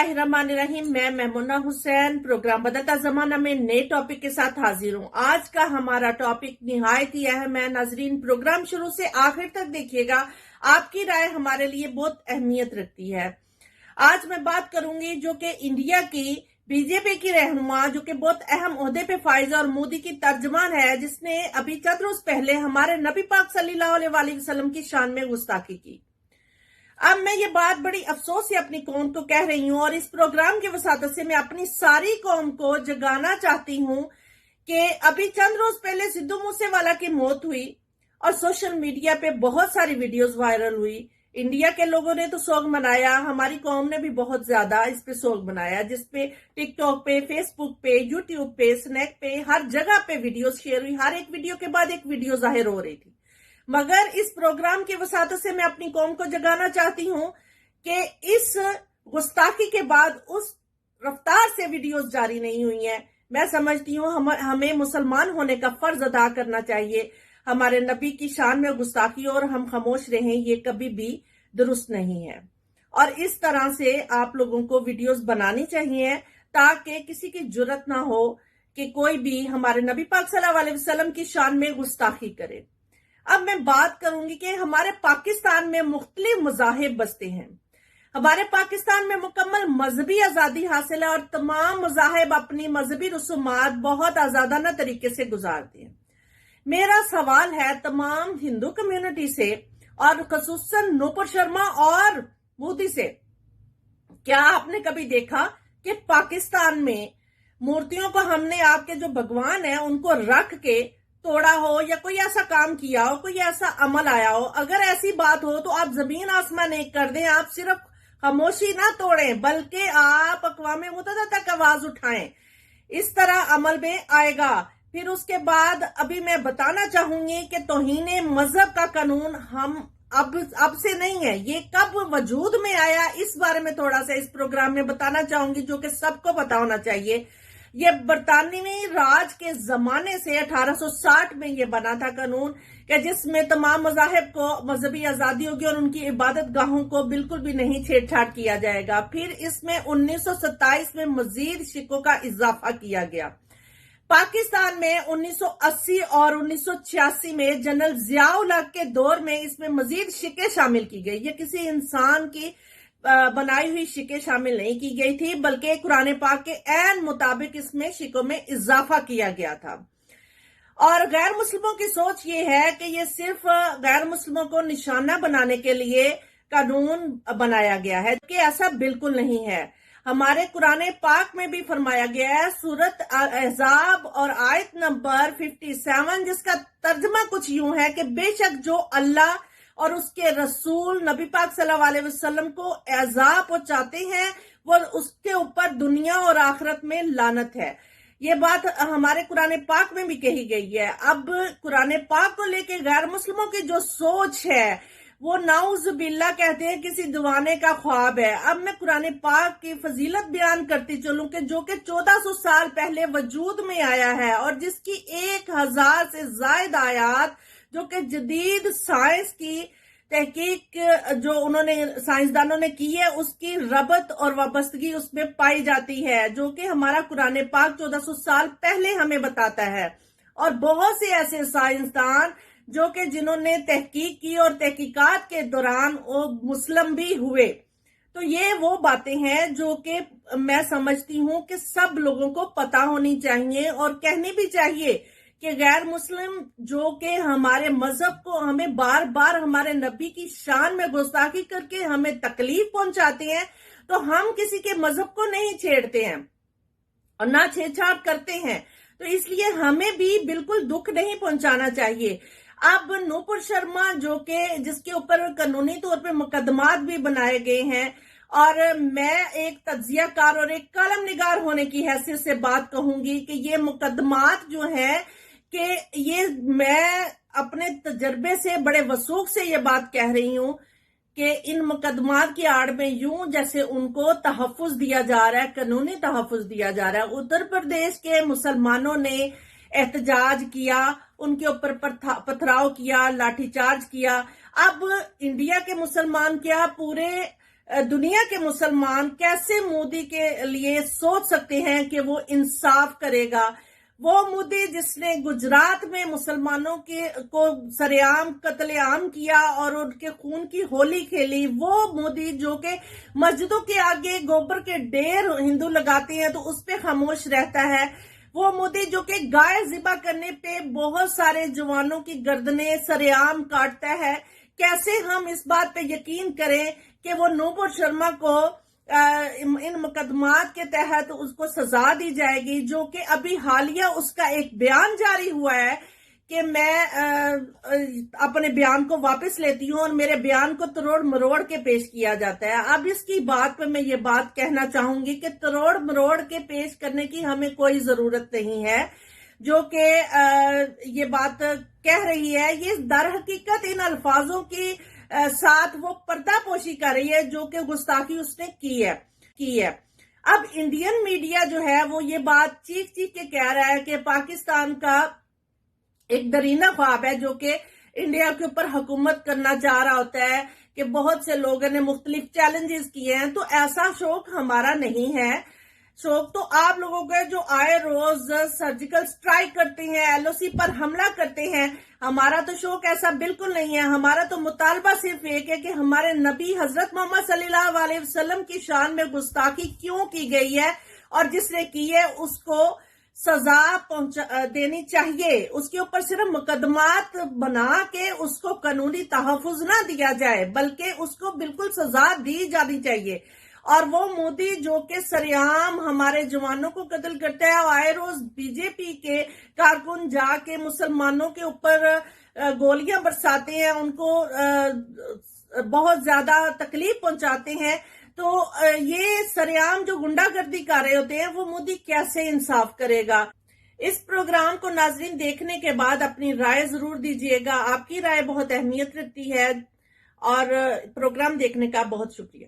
बिस्मिल्लाहिर्रहमानिर्रहीम। मैं मेमुना हुसैन प्रोग्राम बदलता जमाना में नए टॉपिक के साथ हाजिर हूँ। आज का हमारा टॉपिक निहायत ही अहम है। नाजरीन, प्रोग्राम शुरू से आखिर तक देखिएगा, आपकी राय हमारे लिए बहुत अहमियत रखती है। आज मैं बात करूंगी जो कि इंडिया की बीजेपी की रहनुमा, जो कि बहुत अहम ओहदे पे फाइज और मोदी की तर्जमान है, जिसने अभी चंद रोज पहले हमारे नबी पाक सल्लल्लाहु अलैहि वसल्लम की शान में गुस्ताखी की। अब मैं ये बात बड़ी अफसोस से अपनी कौम को कह रही हूँ और इस प्रोग्राम के वसातत से मैं अपनी सारी कौम को जगाना चाहती हूँ कि अभी चंद रोज पहले सिद्धू मूसेवाला की मौत हुई और सोशल मीडिया पे बहुत सारी वीडियोस वायरल हुई। इंडिया के लोगों ने तो सोग मनाया, हमारी कौम ने भी बहुत ज्यादा इस पे सोग मनाया, जिसपे टिकटॉक पे, फेसबुक पे, यूट्यूब पे, स्नैक पे, हर जगह पे वीडियोस शेयर हुई। हर एक वीडियो के बाद एक वीडियो जाहिर हो रही थी। मगर इस प्रोग्राम की वसातत से मैं अपनी कौम को जगाना चाहती हूं कि इस गुस्ताखी के बाद उस रफ्तार से वीडियोस जारी नहीं हुई हैं। मैं समझती हूं हमें मुसलमान होने का फर्ज अदा करना चाहिए। हमारे नबी की शान में गुस्ताखी और हम खामोश रहें, ये कभी भी दुरुस्त नहीं है। और इस तरह से आप लोगों को वीडियोस बनानी चाहिए ताकि किसी की जुर्रत ना हो कि कोई भी हमारे नबी पाक सल्लल्लाहु अलैहि वसल्लम की शान में गुस्ताखी करे। अब मैं बात करूंगी कि हमारे पाकिस्तान में मुख्तलिफ मज़ाहिब बसते हैं। हमारे पाकिस्तान में मुकम्मल मजहबी आजादी हासिल है और तमाम मज़ाहिब अपनी मजहबी रसूमात बहुत आजादाना तरीके से गुजारते हैं। मेरा सवाल है तमाम हिंदू कम्युनिटी से और खसूसन नूपुर शर्मा और मोदी से, क्या आपने कभी देखा कि पाकिस्तान में मूर्तियों को हमने आपके जो भगवान है उनको रख के तोड़ा हो या कोई ऐसा काम किया हो, कोई ऐसा अमल आया हो? अगर ऐसी बात हो तो आप जमीन आसमान एक कर दें। आप सिर्फ खामोशी ना तोड़ें बल्कि आप अक़वाम मुत्तहिदा तक आवाज उठाएं। इस तरह अमल में आएगा। फिर उसके बाद अभी मैं बताना चाहूंगी कि तौहीने मजहब का कानून हम अब से नहीं है, ये कब वजूद में आया, इस बारे में थोड़ा सा इस प्रोग्राम में बताना चाहूंगी, जो कि सबको पता होना चाहिए। ये बरतानवी राज के जमाने से 1860 में ये बना था कानून कि जिसमें तमाम मज़ाहिब को मजहबी आजादी होगी और उनकी इबादत गाहों को बिल्कुल भी नहीं छेड़छाड़ किया जाएगा। फिर इसमें 1927 में मजीद शिकों का इजाफा किया गया। पाकिस्तान में 1980 और 1986 में जनरल जिया-उल हक के दौर में इसमें मजीद शिकें शामिल की गई। ये किसी इंसान की बनाई हुई शिकें शामिल नहीं की गई थी, बल्कि कुरान पाक के ऐन मुताबिक इसमें शिकों में इजाफा किया गया था। और गैर मुस्लिमों की सोच ये है कि ये सिर्फ गैर मुस्लिमों को निशाना बनाने के लिए कानून बनाया गया है, कि ऐसा बिल्कुल नहीं है। हमारे कुरान पाक में भी फरमाया गया है, सूरत अहज़ाब और आयत नंबर 57, जिसका तर्जमा कुछ यूं है कि बेशक जो अल्लाह और उसके रसूल नबी पाक सल्लल्लाहु अलैहि वसल्लम को अज़ाब पहुंचाते हैं वो उसके ऊपर दुनिया और आखिरत में लानत है। ये बात हमारे कुरान पाक में भी कही गई है। अब कुरान पाक को लेके गैर मुस्लिमों की जो सोच है वो नाउज़ बिल्लाह कहते हैं किसी दीवाने का ख्वाब है। अब मैं कुरान पाक की फजीलत बयान करती चलूं कि जो कि 1400 साल पहले वजूद में आया है और जिसकी 1000 से ज्यादा आयात जो कि जदीद साइंस की तहकीक जो उन्होंने साइंसदानों ने की है उसकी रबत और वाबस्तगी उसमें पाई जाती है, जो कि हमारा कुरान पाक 1400 साल पहले हमें बताता है। और बहुत से ऐसे साइंसदान जो कि जिन्होंने तहकीक की और तहकीकात के दौरान वो मुस्लिम भी हुए। तो ये वो बातें हैं जो कि मैं समझती हूं कि सब लोगों को पता होनी चाहिए और कहनी भी चाहिए कि गैर मुस्लिम जो कि हमारे मजहब को हमें बार बार हमारे नबी की शान में गुस्ताखी करके हमें तकलीफ पहुंचाते हैं, तो हम किसी के मजहब को नहीं छेड़ते हैं और ना छेड़छाड़ करते हैं, तो इसलिए हमें भी बिल्कुल दुख नहीं पहुंचाना चाहिए। अब नूपुर शर्मा जो कि जिसके ऊपर कानूनी तौर पे मुकदमात भी बनाए गए हैं, और मैं एक तज्जियाकार और एक कलम निगार होने की हैसियत से बात कहूंगी कि ये मुकदमात जो है कि ये मैं अपने तजर्बे से बड़े वसूख से ये बात कह रही हूं कि इन मुकदमात की आड़ में यूं जैसे उनको तहफ़्फ़ुज़ दिया जा रहा है, कानूनी तहफ़्फ़ुज़ दिया जा रहा है। उत्तर प्रदेश के मुसलमानों ने एहतजाज किया, उनके ऊपर पथराव किया, लाठीचार्ज किया। अब इंडिया के मुसलमान क्या पूरे दुनिया के मुसलमान कैसे मोदी के लिए सोच सकते हैं कि वो इंसाफ करेगा। वो मोदी जिसने गुजरात में मुसलमानों को सरेआम कत्लेआम किया और उनके खून की होली खेली, वो मोदी जो कि मस्जिदों के आगे गोबर के ढेर हिंदू लगाते हैं तो उस पे खामोश रहता है, वो मोदी जो कि गाय ज़िबा करने पे बहुत सारे जवानों की गर्दनें सरेआम काटता है। कैसे हम इस बात पे यकीन करें कि वो नूपुर शर्मा को इन मुकदमात के तहत उसको सजा दी जाएगी, जो कि अभी हालिया उसका एक बयान जारी हुआ है कि मैं अपने बयान को वापस लेती हूं और मेरे बयान को तरोड़ मरोड़ के पेश किया जाता है। अब इसकी बात पे मैं ये बात कहना चाहूंगी कि तरोड़ मरोड़ के पेश करने की हमें कोई जरूरत नहीं है। जो कि ये बात कह रही है, ये दर हकीकत इन अल्फाजों की साथ वो पर्दापोशी कर रही है जो कि गुस्ताखी उसने की है। अब इंडियन मीडिया जो है वो ये बात चीख चीख के कह रहा है कि पाकिस्तान का एक दरीना ख्वाब है जो कि इंडिया के ऊपर हुकूमत करना चाह रहा होता है, कि बहुत से लोगों ने मुख्तलिफ चैलेंजेस किए हैं। तो ऐसा शौक हमारा नहीं है। शौक तो आप लोगों का जो आए रोज सर्जिकल स्ट्राइक करते हैं, एलओसी पर हमला करते हैं, हमारा तो शौक ऐसा बिल्कुल नहीं है। हमारा तो मुतालबा सिर्फ एक है कि हमारे नबी हजरत मोहम्मद सल्लल्लाहु अलैहि वसल्लम की शान में गुस्ताखी क्यों की गई है और जिसने की है उसको सजा देनी चाहिए। उसके ऊपर सिर्फ मुकदमात बना के उसको कानूनी तहफ़्फ़ुज़ ना दिया जाए, बल्कि उसको बिल्कुल सजा दी जानी चाहिए। और वो मोदी जो कि सरेआम हमारे जवानों को कत्ल करता है, आए रोज बीजेपी के कारकुन जाके मुसलमानों के ऊपर गोलियां बरसाते हैं, उनको बहुत ज्यादा तकलीफ पहुंचाते हैं। तो ये सरेआम जो गुंडागर्दी कर रहे होते हैं, वो मोदी कैसे इंसाफ करेगा। इस प्रोग्राम को नाजरीन देखने के बाद अपनी राय जरूर दीजिएगा। आपकी राय बहुत अहमियत रखती है। और प्रोग्राम देखने का बहुत शुक्रिया।